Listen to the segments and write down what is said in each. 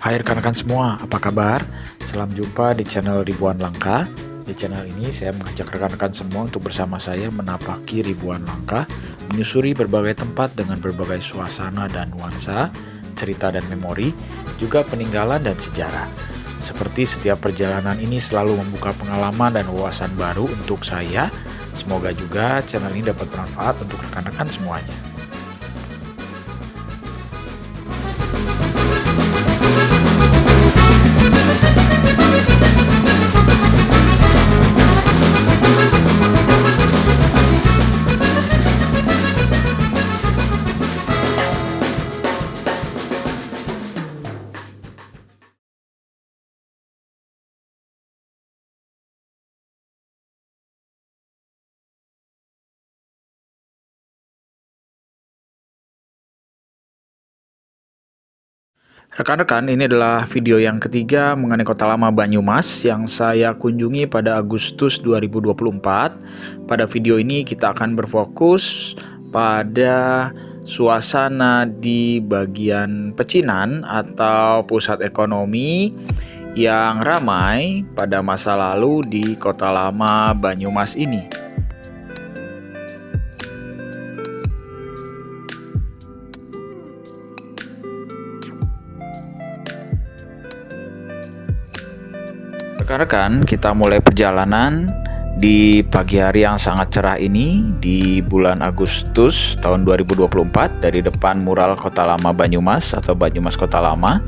Hai rekan-rekan semua, apa kabar? Salam jumpa di channel Ribuan Langkah. Di channel ini saya mengajak rekan-rekan semua untuk bersama saya menapaki ribuan langkah, menyusuri berbagai tempat dengan berbagai suasana dan nuansa, cerita dan memori, juga peninggalan dan sejarah. Seperti setiap perjalanan ini selalu membuka pengalaman dan wawasan baru untuk saya. Semoga juga channel ini dapat bermanfaat untuk rekan-rekan semuanya. Rekan-rekan, ini adalah video yang ketiga mengenai Kota Lama Banyumas yang saya kunjungi pada Agustus 2024. Pada video ini kita akan berfokus pada suasana di bagian pecinan atau pusat ekonomi yang ramai pada masa lalu di Kota Lama Banyumas ini. Rekan-rekan, kita mulai perjalanan di pagi hari yang sangat cerah ini di bulan Agustus tahun 2024 dari depan mural Kota Lama Banyumas atau Banyumas Kota Lama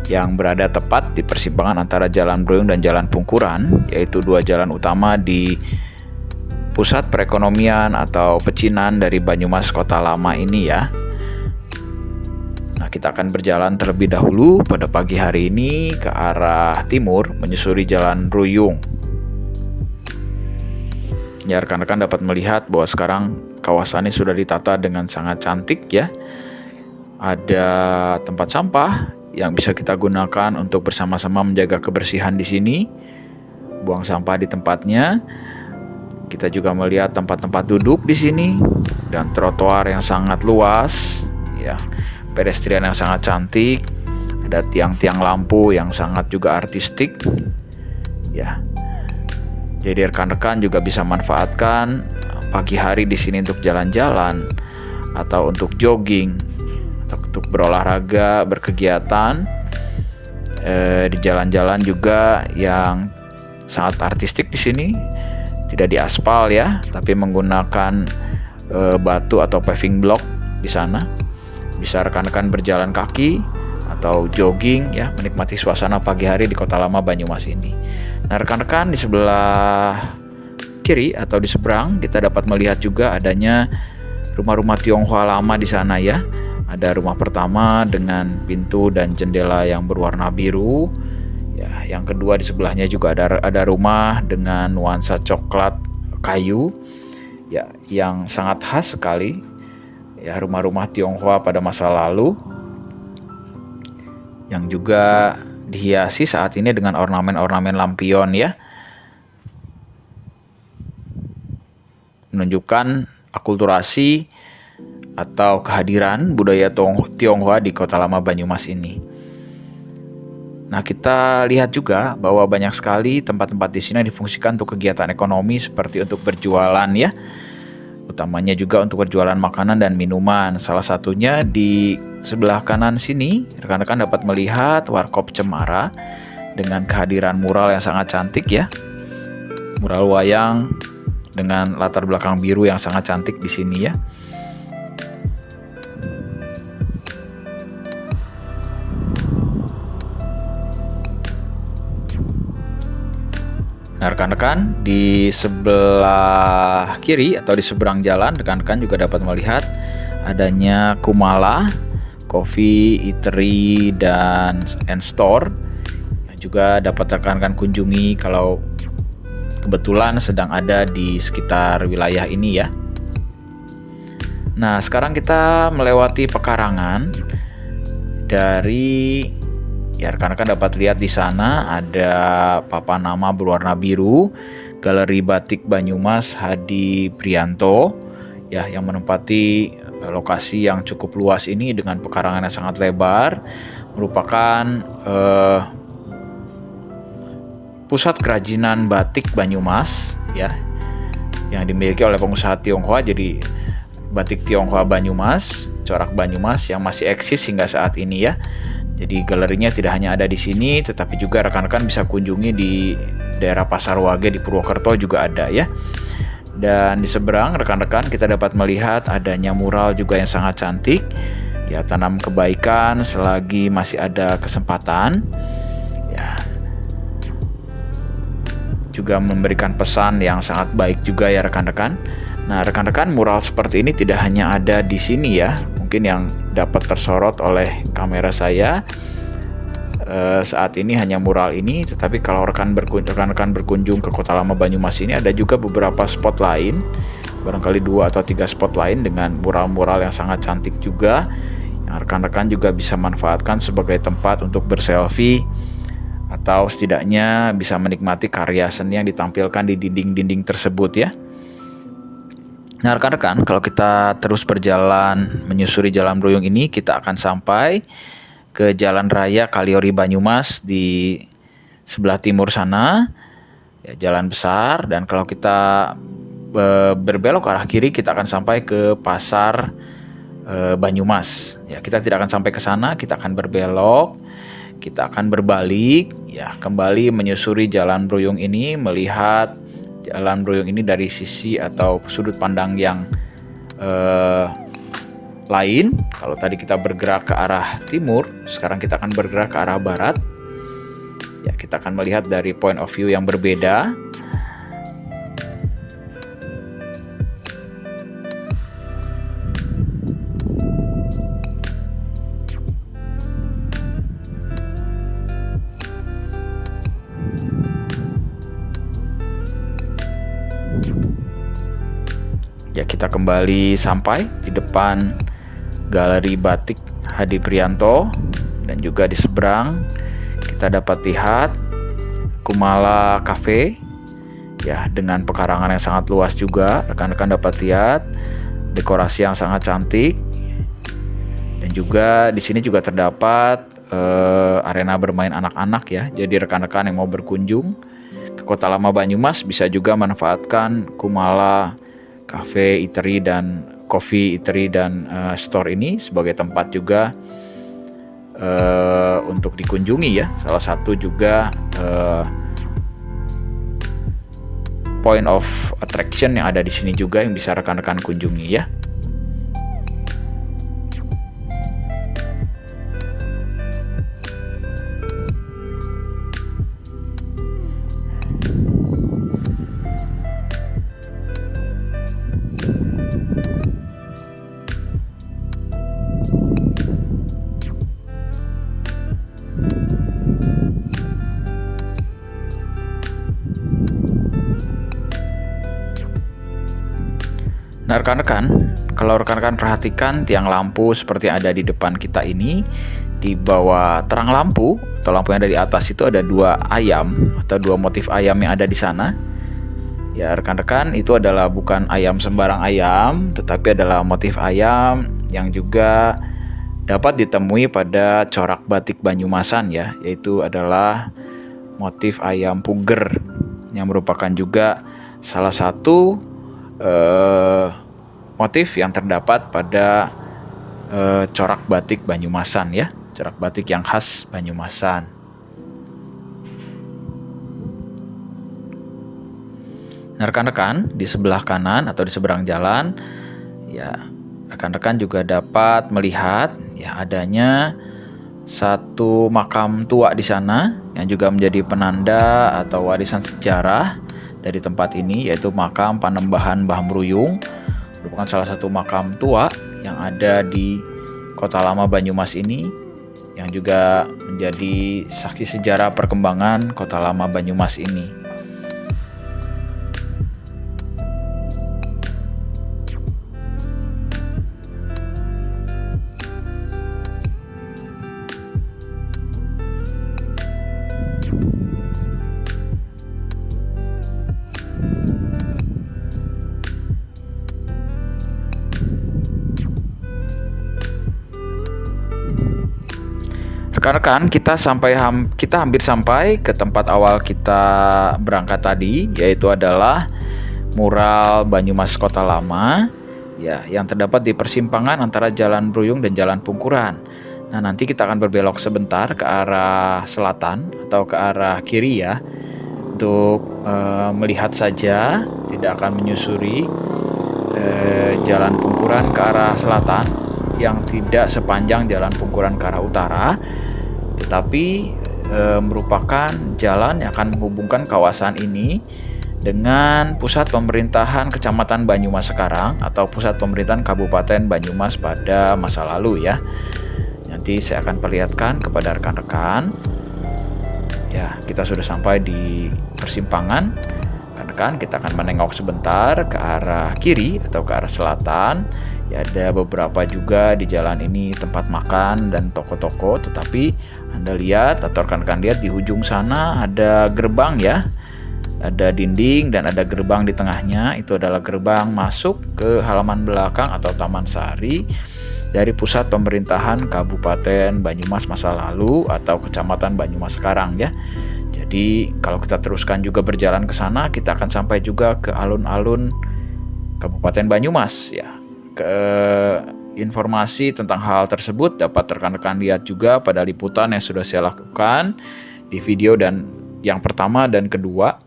yang berada tepat di persimpangan antara Jalan Broyong dan Jalan Pungkuran, yaitu dua jalan utama di pusat perekonomian atau pecinan dari Banyumas Kota Lama ini ya. Nah, kita akan berjalan terlebih dahulu pada pagi hari ini ke arah timur menyusuri Jalan Ruyung. Ya, rekan-rekan dapat melihat bahwa sekarang kawasan ini sudah ditata dengan sangat cantik ya. Ada tempat sampah yang bisa kita gunakan untuk bersama-sama menjaga kebersihan di sini. Buang sampah di tempatnya. Kita juga melihat tempat-tempat duduk di sini dan trotoar yang sangat luas ya. Pedestrian yang sangat cantik, ada tiang-tiang lampu yang sangat juga artistik ya. Jadi rekan-rekan juga bisa manfaatkan pagi hari di sini untuk jalan-jalan atau untuk jogging atau untuk berolahraga, berkegiatan di jalan-jalan juga yang sangat artistik di sini. Tidak di aspal ya, tapi menggunakan batu atau paving block di sana. Bisa rekan-rekan berjalan kaki atau jogging ya, menikmati suasana pagi hari di Kota Lama Banyumas ini. Nah, rekan-rekan, di sebelah kiri atau di seberang kita dapat melihat juga adanya rumah-rumah Tionghoa lama di sana ya. Ada rumah pertama dengan pintu dan jendela yang berwarna biru. Ya, yang kedua di sebelahnya juga ada rumah dengan nuansa coklat kayu ya, yang sangat khas sekali. Ya, rumah-rumah Tionghoa pada masa lalu yang juga dihiasi saat ini dengan ornamen-ornamen lampion ya, menunjukkan akulturasi atau kehadiran budaya Tionghoa di Kota Lama Banyumas ini. Nah, kita lihat juga bahwa banyak sekali tempat-tempat di sini difungsikan untuk kegiatan ekonomi seperti untuk berjualan ya. Utamanya juga untuk berjualan makanan dan minuman. Salah satunya di sebelah kanan sini, rekan-rekan dapat melihat Warkop Cemara dengan kehadiran mural yang sangat cantik ya. Mural wayang dengan latar belakang biru yang sangat cantik di sini ya. Nah, rekan-rekan, di sebelah kiri atau di seberang jalan, rekan-rekan juga dapat melihat adanya Kumala Coffee, Eatery, dan Store yang juga dapat rekan-rekan kunjungi kalau kebetulan sedang ada di sekitar wilayah ini ya. Nah, sekarang kita melewati pekarangan dari ya, rekan-rekan dapat lihat di sana ada papan nama berwarna biru, Galeri Batik Banyumas Hadi Prianto ya, yang menempati lokasi yang cukup luas ini dengan pekarangan yang sangat lebar. merupakan pusat kerajinan batik Banyumas ya, yang dimiliki oleh pengusaha Tionghoa. Jadi batik Tionghoa Banyumas, corak Banyumas yang masih eksis hingga saat ini ya. Jadi galerinya tidak hanya ada di sini, tetapi juga rekan-rekan bisa kunjungi di daerah Pasar Wage di Purwokerto juga ada ya. Dan di seberang rekan-rekan kita dapat melihat adanya mural juga yang sangat cantik. Ya, tanam kebaikan selagi masih ada kesempatan. Ya, juga memberikan pesan yang sangat baik juga ya rekan-rekan. Nah, rekan-rekan, mural seperti ini tidak hanya ada di sini ya. Mungkin yang dapat tersorot oleh kamera saya saat ini hanya mural ini, tetapi kalau rekan-rekan berkunjung ke Kota Lama Banyumas ini ada juga beberapa spot lain, barangkali 2 atau 3 spot lain dengan mural-mural yang sangat cantik juga, yang rekan-rekan juga bisa manfaatkan sebagai tempat untuk berselfie atau setidaknya bisa menikmati karya seni yang ditampilkan di dinding-dinding tersebut ya. Nah rekan-rekan, kalau kita terus berjalan menyusuri Jalan Bruyung ini, kita akan sampai ke Jalan Raya Kaliori Banyumas di sebelah timur sana, ya, jalan besar. Dan kalau kita berbelok ke arah kiri, kita akan sampai ke Pasar Banyumas. Ya, kita tidak akan sampai ke sana, kita akan berbelok, kita akan berbalik, ya, kembali menyusuri Jalan Bruyung ini, melihat Jalan Bruyung ini dari sisi atau sudut pandang yang lain. Kalau tadi kita bergerak ke arah timur, sekarang kita akan bergerak ke arah barat. Ya, kita akan melihat dari point of view yang berbeda. Ya, kita kembali sampai di depan Galeri Batik Hadi Prianto, dan juga di seberang kita dapat lihat Kumala Cafe ya, dengan pekarangan yang sangat luas juga. Rekan-rekan dapat lihat dekorasi yang sangat cantik, dan juga di sini juga terdapat arena bermain anak-anak ya. Jadi rekan-rekan yang mau berkunjung ke Kota Lama Banyumas bisa juga manfaatkan Kumala Cafe, Eatery dan Coffee Eatery dan store ini sebagai tempat juga untuk dikunjungi ya. Salah satu juga point of attraction yang ada di sini juga yang bisa rekan-rekan kunjungi ya. Nah rekan-rekan, kalau rekan-rekan perhatikan tiang lampu seperti yang ada di depan kita ini, di bawah terang lampu atau lampu yang ada di atas itu ada 2 ayam atau 2 motif ayam yang ada di sana. Ya rekan-rekan, itu adalah bukan ayam sembarang ayam, tetapi adalah motif ayam yang juga dapat ditemui pada corak batik Banyumasan ya, yaitu adalah motif ayam puger yang merupakan juga salah satu motif yang terdapat pada corak batik Banyumasan ya, corak batik yang khas Banyumasan. Nah rekan-rekan, di sebelah kanan atau di seberang jalan ya, rekan-rekan juga dapat melihat ya adanya satu makam tua di sana yang juga menjadi penanda atau warisan sejarah dari tempat ini, yaitu makam Panembahan Mbah Mruyung, merupakan salah satu makam tua yang ada di Kota Lama Banyumas ini, yang juga menjadi saksi sejarah perkembangan Kota Lama Banyumas ini. Rekan-rekan, kita hampir sampai ke tempat awal kita berangkat tadi, yaitu adalah mural Banyumas Kota Lama, ya, yang terdapat di persimpangan antara Jalan Bruyung dan Jalan Pungkuran. Nah, nanti kita akan berbelok sebentar ke arah selatan atau ke arah kiri ya, untuk melihat saja, tidak akan menyusuri Jalan Pungkuran ke arah selatan yang tidak sepanjang Jalan Pungkuran ke arah utara, tetapi merupakan jalan yang akan menghubungkan kawasan ini dengan pusat pemerintahan Kecamatan Banyumas sekarang atau pusat pemerintahan Kabupaten Banyumas pada masa lalu ya. Nanti saya akan perlihatkan kepada rekan-rekan. Ya, kita sudah sampai di persimpangan. Rekan-rekan, kita akan menengok sebentar ke arah kiri atau ke arah selatan. Ya, ada beberapa juga di jalan ini tempat makan dan toko-toko, tetapi Anda lihat atau rekan-rekan lihat di ujung sana ada gerbang ya. Ada dinding dan ada gerbang di tengahnya. Itu adalah gerbang masuk ke halaman belakang atau Taman Sari dari pusat pemerintahan Kabupaten Banyumas masa lalu atau Kecamatan Banyumas sekarang ya. Jadi kalau kita teruskan juga berjalan ke sana, kita akan sampai juga ke alun-alun Kabupaten Banyumas ya. Informasi tentang hal tersebut dapat rekan-rekan lihat juga pada liputan yang sudah saya lakukan di video dan yang pertama dan kedua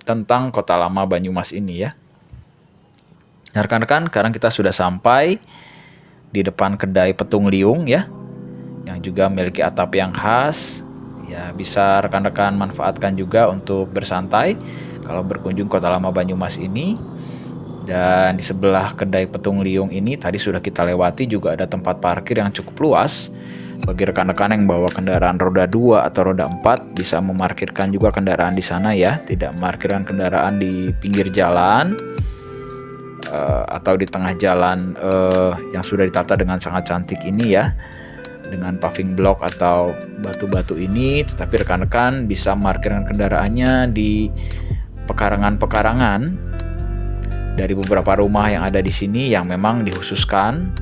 tentang Kota Lama Banyumas ini ya. Nah, rekan-rekan, sekarang kita sudah sampai di depan kedai Petung Liung ya, yang juga memiliki atap yang khas. Ya, bisa rekan-rekan manfaatkan juga untuk bersantai kalau berkunjung Kota Lama Banyumas ini. Dan di sebelah kedai Petung Liung ini tadi sudah kita lewati juga ada tempat parkir yang cukup luas. Bagi rekan-rekan yang bawa kendaraan roda 2 atau roda 4 bisa memarkirkan juga kendaraan di sana ya, tidak memarkirkan kendaraan di pinggir jalan atau di tengah jalan yang sudah ditata dengan sangat cantik ini ya, dengan paving block atau batu-batu ini, tetapi rekan-rekan bisa memarkirkan kendaraannya di pekarangan-pekarangan dari beberapa rumah yang ada di sini yang memang dikhususkan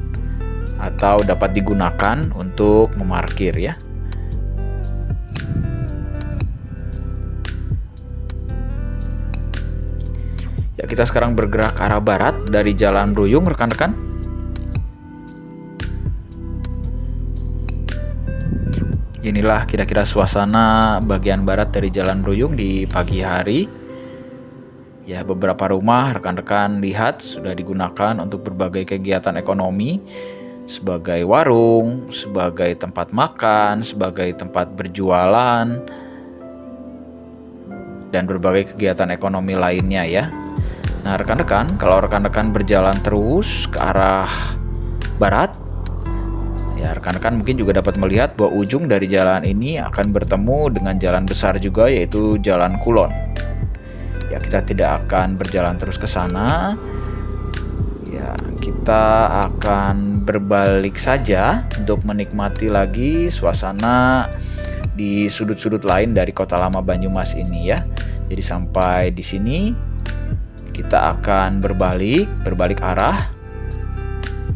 atau dapat digunakan untuk memarkir ya. Ya, kita sekarang bergerak ke arah barat dari Jalan Bruyung rekan-rekan. Inilah kira-kira suasana bagian barat dari Jalan Bruyung di pagi hari. Ya, beberapa rumah rekan-rekan lihat sudah digunakan untuk berbagai kegiatan ekonomi, sebagai warung, sebagai tempat makan, sebagai tempat berjualan, dan berbagai kegiatan ekonomi lainnya ya. Nah, rekan-rekan, kalau rekan-rekan berjalan terus ke arah barat, ya rekan-rekan mungkin juga dapat melihat bahwa ujung dari jalan ini akan bertemu dengan jalan besar juga, yaitu Jalan Kulon. Ya, kita tidak akan berjalan terus ke sana. Ya, kita akan berbalik saja untuk menikmati lagi suasana di sudut-sudut lain dari Kota Lama Banyumas ini ya. Jadi sampai di sini kita akan berbalik arah.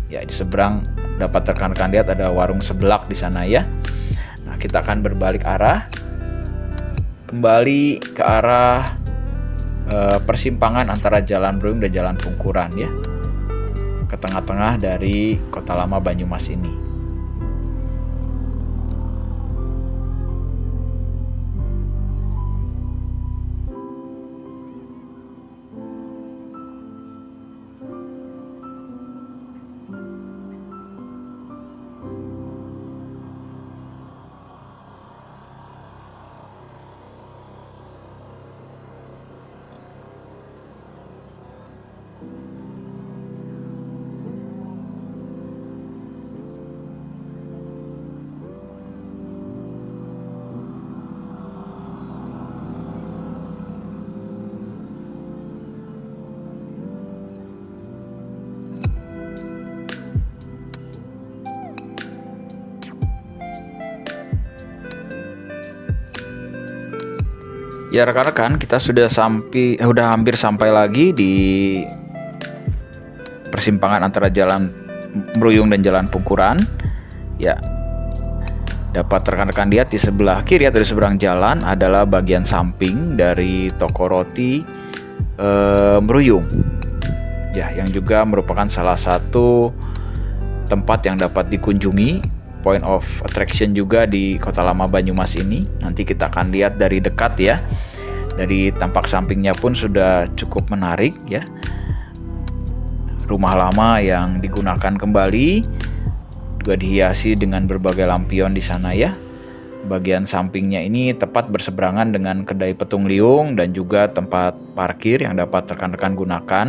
Ya, di seberang dapat rekan-rekan lihat ada warung seblak di sana ya. Nah, kita akan berbalik arah kembali ke arah persimpangan antara Jalan Bruyung dan Jalan Pungkuran ya, ke tengah-tengah dari Kota Lama Banyumas ini. Ya rekan-rekan, kita sudah hampir sampai lagi di persimpangan antara Jalan Bruyung dan Jalan Pungkuran. Ya, Dapat rekan-rekan lihat di sebelah kiri atau di seberang jalan adalah bagian samping dari toko roti Meruyung. Ya, yang juga merupakan salah satu tempat yang dapat dikunjungi, point of attraction juga di Kota Lama Banyumas ini. Nanti kita akan lihat dari dekat ya. Dari tampak sampingnya pun sudah cukup menarik ya. Rumah lama yang digunakan kembali, juga dihiasi dengan berbagai lampion di sana ya. Bagian sampingnya ini tepat berseberangan dengan kedai Petung Liung dan juga tempat parkir yang dapat rekan-rekan gunakan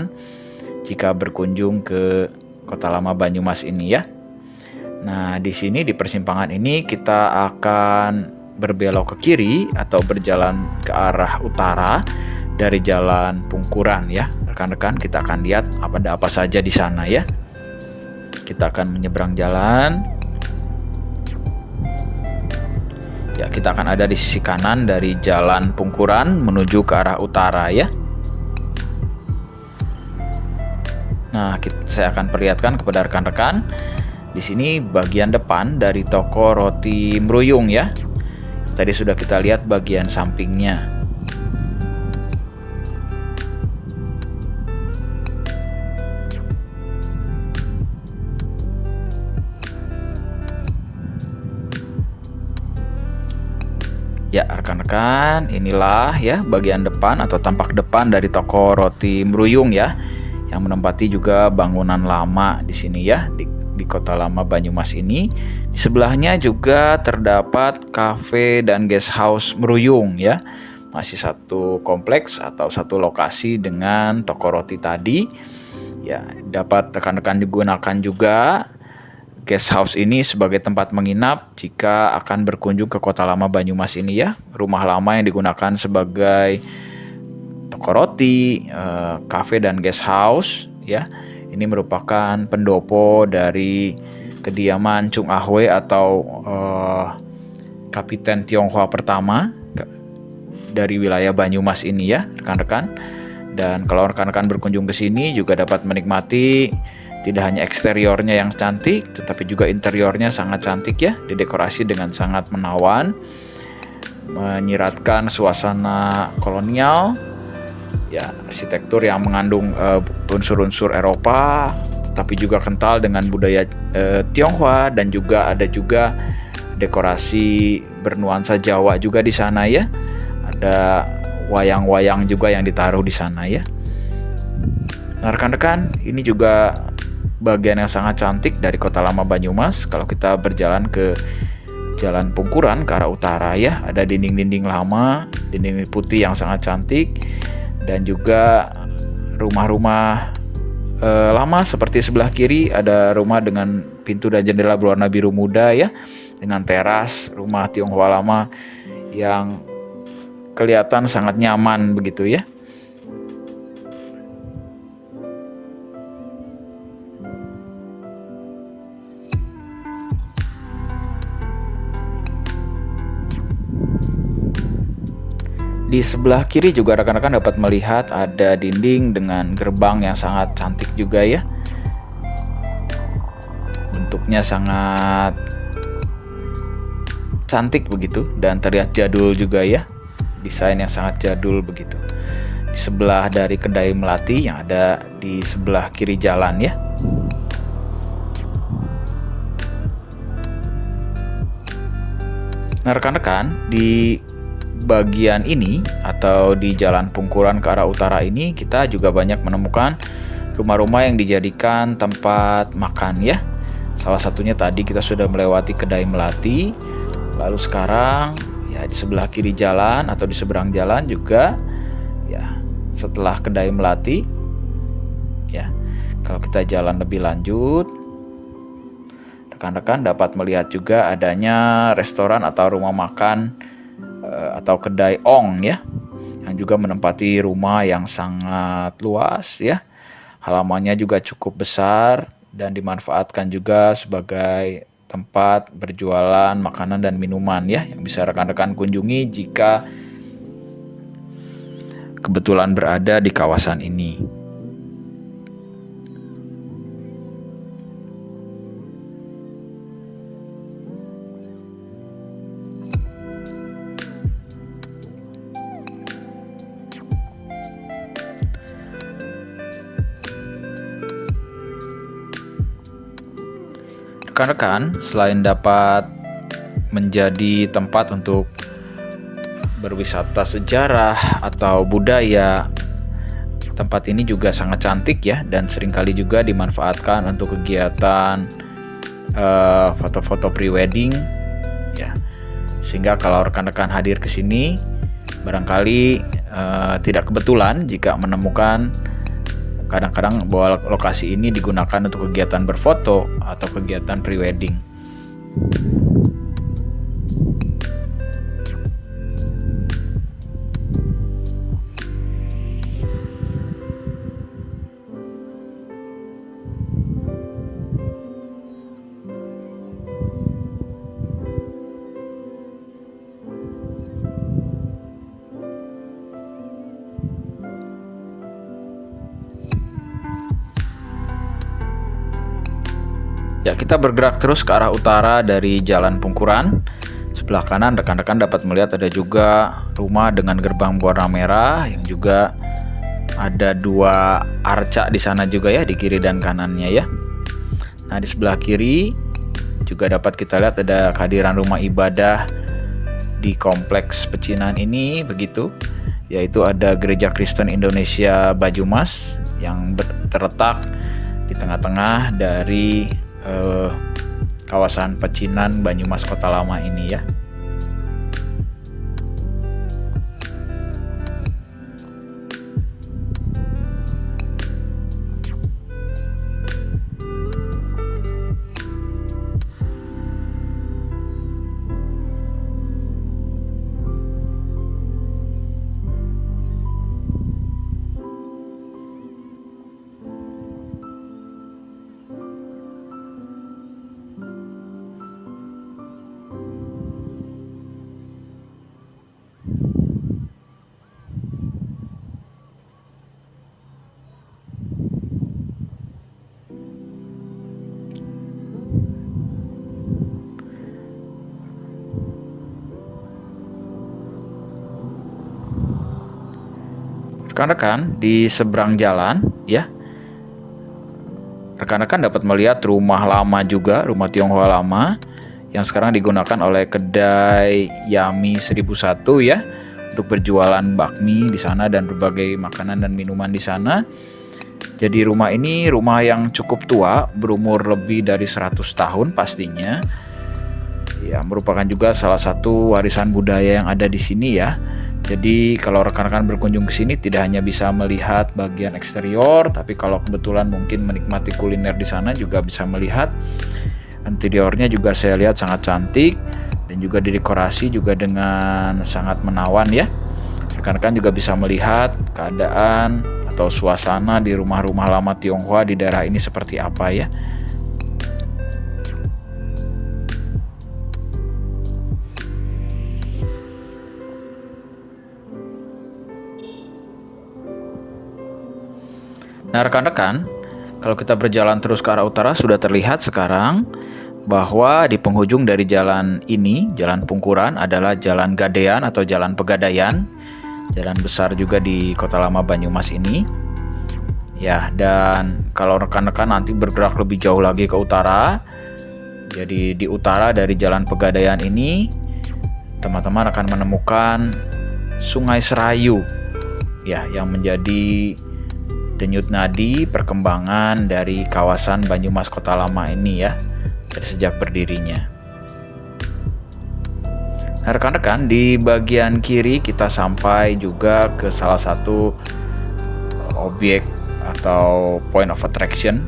jika berkunjung ke Kota Lama Banyumas ini ya. Nah, di sini di persimpangan ini kita akan berbelok ke kiri atau berjalan ke arah utara dari Jalan Pungkuran ya. Rekan-rekan, kita akan lihat ada apa saja di sana ya. Kita akan menyeberang jalan. Ya, kita akan ada di sisi kanan dari Jalan Pungkuran menuju ke arah utara ya. Nah, saya akan perlihatkan kepada rekan-rekan. Di sini bagian depan dari toko roti Meruyung ya. Tadi sudah kita lihat bagian sampingnya. Ya, rekan-rekan, inilah ya bagian depan atau tampak depan dari toko roti Meruyung ya, yang menempati juga bangunan lama di sini ya, di Kota Lama Banyumas ini. Di sebelahnya juga terdapat kafe dan guest house Meruyung ya. Masih satu kompleks atau satu lokasi dengan toko roti tadi. Ya, dapat rekan-rekan digunakan juga guest house ini sebagai tempat menginap jika akan berkunjung ke Kota Lama Banyumas ini ya. Rumah lama yang digunakan sebagai toko roti, cafe dan guest house ya. Ini merupakan pendopo dari kediaman Chung Ahue atau Kapiten Tionghoa pertama dari wilayah Banyumas ini ya, rekan-rekan. Dan kalau rekan-rekan berkunjung ke sini juga dapat menikmati tidak hanya eksteriornya yang cantik, tetapi juga interiornya sangat cantik ya, didekorasi dengan sangat menawan, menyiratkan suasana kolonial, ya arsitektur yang mengandung unsur-unsur Eropa, tetapi juga kental dengan budaya Tionghoa dan juga ada juga dekorasi bernuansa Jawa juga di sana ya, ada wayang-wayang juga yang ditaruh di sana ya. Nah, rekan-rekan, ini juga bagian yang sangat cantik dari Kota Lama Banyumas. Kalau kita berjalan ke Jalan Pungkuran ke arah utara ya, ada dinding-dinding lama, dinding putih yang sangat cantik, dan juga rumah-rumah lama seperti sebelah kiri ada rumah dengan pintu dan jendela berwarna biru muda ya, dengan teras rumah Tionghoa lama yang kelihatan sangat nyaman begitu ya. Di sebelah kiri juga rekan-rekan dapat melihat ada dinding dengan gerbang yang sangat cantik juga ya. Bentuknya sangat cantik begitu dan terlihat jadul juga ya. Desain yang sangat jadul begitu. Di sebelah dari kedai melati yang ada di sebelah kiri jalan ya. Nah, rekan-rekan, di bagian ini atau di Jalan Pungkuran ke arah utara ini kita juga banyak menemukan rumah-rumah yang dijadikan tempat makan ya. Salah satunya tadi kita sudah melewati kedai melati. Lalu sekarang ya di sebelah kiri jalan atau di seberang jalan juga ya, setelah kedai melati ya. Kalau kita jalan lebih lanjut, rekan-rekan dapat melihat juga adanya restoran atau rumah makan atau kedai Ong ya, yang juga menempati rumah yang sangat luas ya. Halamannya juga cukup besar dan dimanfaatkan juga sebagai tempat berjualan makanan dan minuman ya, yang bisa rekan-rekan kunjungi jika kebetulan berada di kawasan ini. Rekan-rekan, selain dapat menjadi tempat untuk berwisata sejarah atau budaya, tempat ini juga sangat cantik ya, dan seringkali juga dimanfaatkan untuk kegiatan foto-foto pre-wedding ya. Sehingga kalau rekan-rekan hadir ke sini, barangkali tidak kebetulan jika menemukan kadang-kadang bahwa lokasi ini digunakan untuk kegiatan berfoto atau kegiatan pre-wedding. Ya, kita bergerak terus ke arah utara dari Jalan Pungkuran. Sebelah kanan rekan-rekan dapat melihat ada juga rumah dengan gerbang berwarna merah yang juga ada 2 arca di sana juga ya, di kiri dan kanannya ya. Nah, di sebelah kiri juga dapat kita lihat ada kehadiran rumah ibadah di kompleks pecinan ini begitu, yaitu ada Gereja Kristen Indonesia Banyumas yang terletak di tengah-tengah dari kawasan pecinan Banyumas Kota Lama ini ya. Rekan-rekan, di seberang jalan ya, rekan-rekan dapat melihat rumah lama juga, rumah Tionghoa lama yang sekarang digunakan oleh kedai Yami 1001 ya, untuk berjualan bakmi di sana dan berbagai makanan dan minuman di sana. Jadi rumah ini rumah yang cukup tua, berumur lebih dari 100 tahun pastinya. Ya, merupakan juga salah satu warisan budaya yang ada di sini ya. Jadi kalau rekan-rekan berkunjung ke sini tidak hanya bisa melihat bagian eksterior, tapi kalau kebetulan mungkin menikmati kuliner di sana juga bisa melihat interiornya juga saya lihat sangat cantik dan juga didekorasi juga dengan sangat menawan ya. Rekan-rekan juga bisa melihat keadaan atau suasana di rumah-rumah lama Tionghoa di daerah ini seperti apa ya. Nah, rekan-rekan, kalau kita berjalan terus ke arah utara sudah terlihat sekarang bahwa di penghujung dari jalan ini, Jalan Pungkuran, adalah Jalan Gadean atau Jalan Pegadaian, jalan besar juga di Kota Lama Banyumas ini. Ya, dan kalau rekan-rekan nanti bergerak lebih jauh lagi ke utara, jadi di utara dari Jalan Pegadaian ini, teman-teman akan menemukan Sungai Serayu, ya, yang menjadi denyut nadi perkembangan dari kawasan Banyumas Kota Lama ini ya, dari sejak berdirinya. Nah, rekan-rekan, di bagian kiri kita sampai juga ke salah satu objek atau point of attraction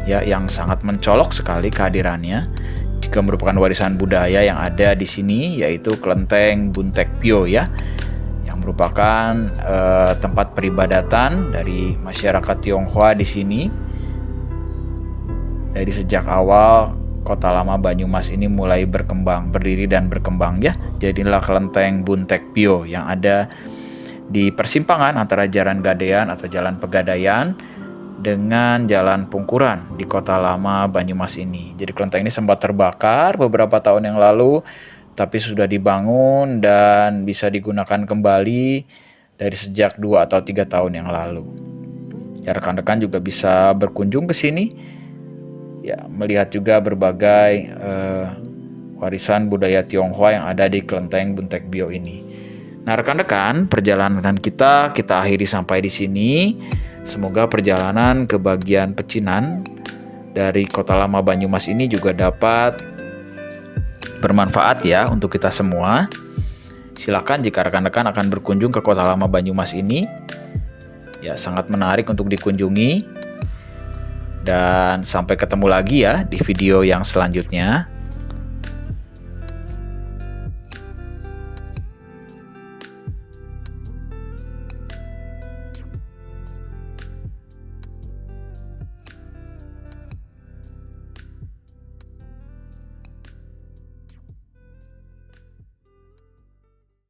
ya, yang sangat mencolok sekali kehadirannya, juga merupakan warisan budaya yang ada di sini, yaitu Kelenteng Buntek Pio ya, yang merupakan tempat peribadatan dari masyarakat Tionghoa di sini. Dari sejak awal Kota Lama Banyumas ini mulai berkembang, berdiri dan berkembang ya. Jadilah Kelenteng Buntek Pio yang ada di persimpangan antara Jalan Gadean atau Jalan Pegadaian dengan Jalan Pungkuran di Kota Lama Banyumas ini. Jadi kelenteng ini sempat terbakar beberapa tahun yang lalu, tapi sudah dibangun dan bisa digunakan kembali dari sejak 2 atau 3 tahun yang lalu. Ya, rekan-rekan juga bisa berkunjung ke sini ya, melihat juga berbagai warisan budaya Tionghoa yang ada di kelenteng Buntek Bio ini. Nah, rekan-rekan, perjalanan kita akhiri sampai di sini. Semoga perjalanan ke bagian pecinan dari Kota Lama Banyumas ini juga dapat bermanfaat ya untuk kita semua. Silakan jika rekan-rekan akan berkunjung ke Kota Lama Banyumas ini, ya sangat menarik untuk dikunjungi. Dan sampai ketemu lagi ya di video yang selanjutnya.